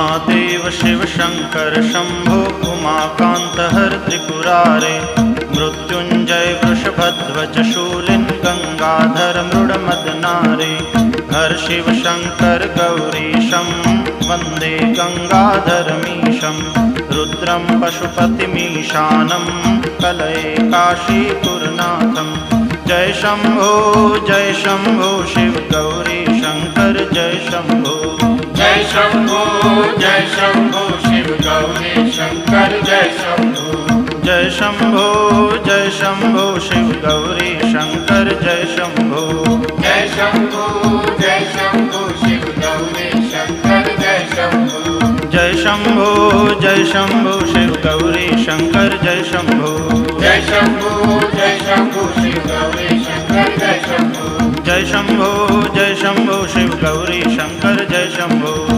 महादेव शिव शंकर शंभो उमाकांत हर त्रिपुरारे मृत्युंजय वृषभध्वज शूलिन गंगाधर मृडमदनारे हर शिव शंकर गौरीशं वंदे गंगाधरमीशं रुद्रं पशुपतिमीशानं कलये काशीपुरनाथं जय शंभो शिव गौरी शंकर जय शंभो शिव गौरी शंकर जय शंभो जय शंभो शिव गौरी शंकर जय शंभो जय शंभो शिव गौरी शंकर जय शंभो जय शंभो शिव गौरी शंकर जय शंभो जय शंभो शिव गौरी शंकर जय शंभो जय शंभो शिव गौरी शंकर जय शंभो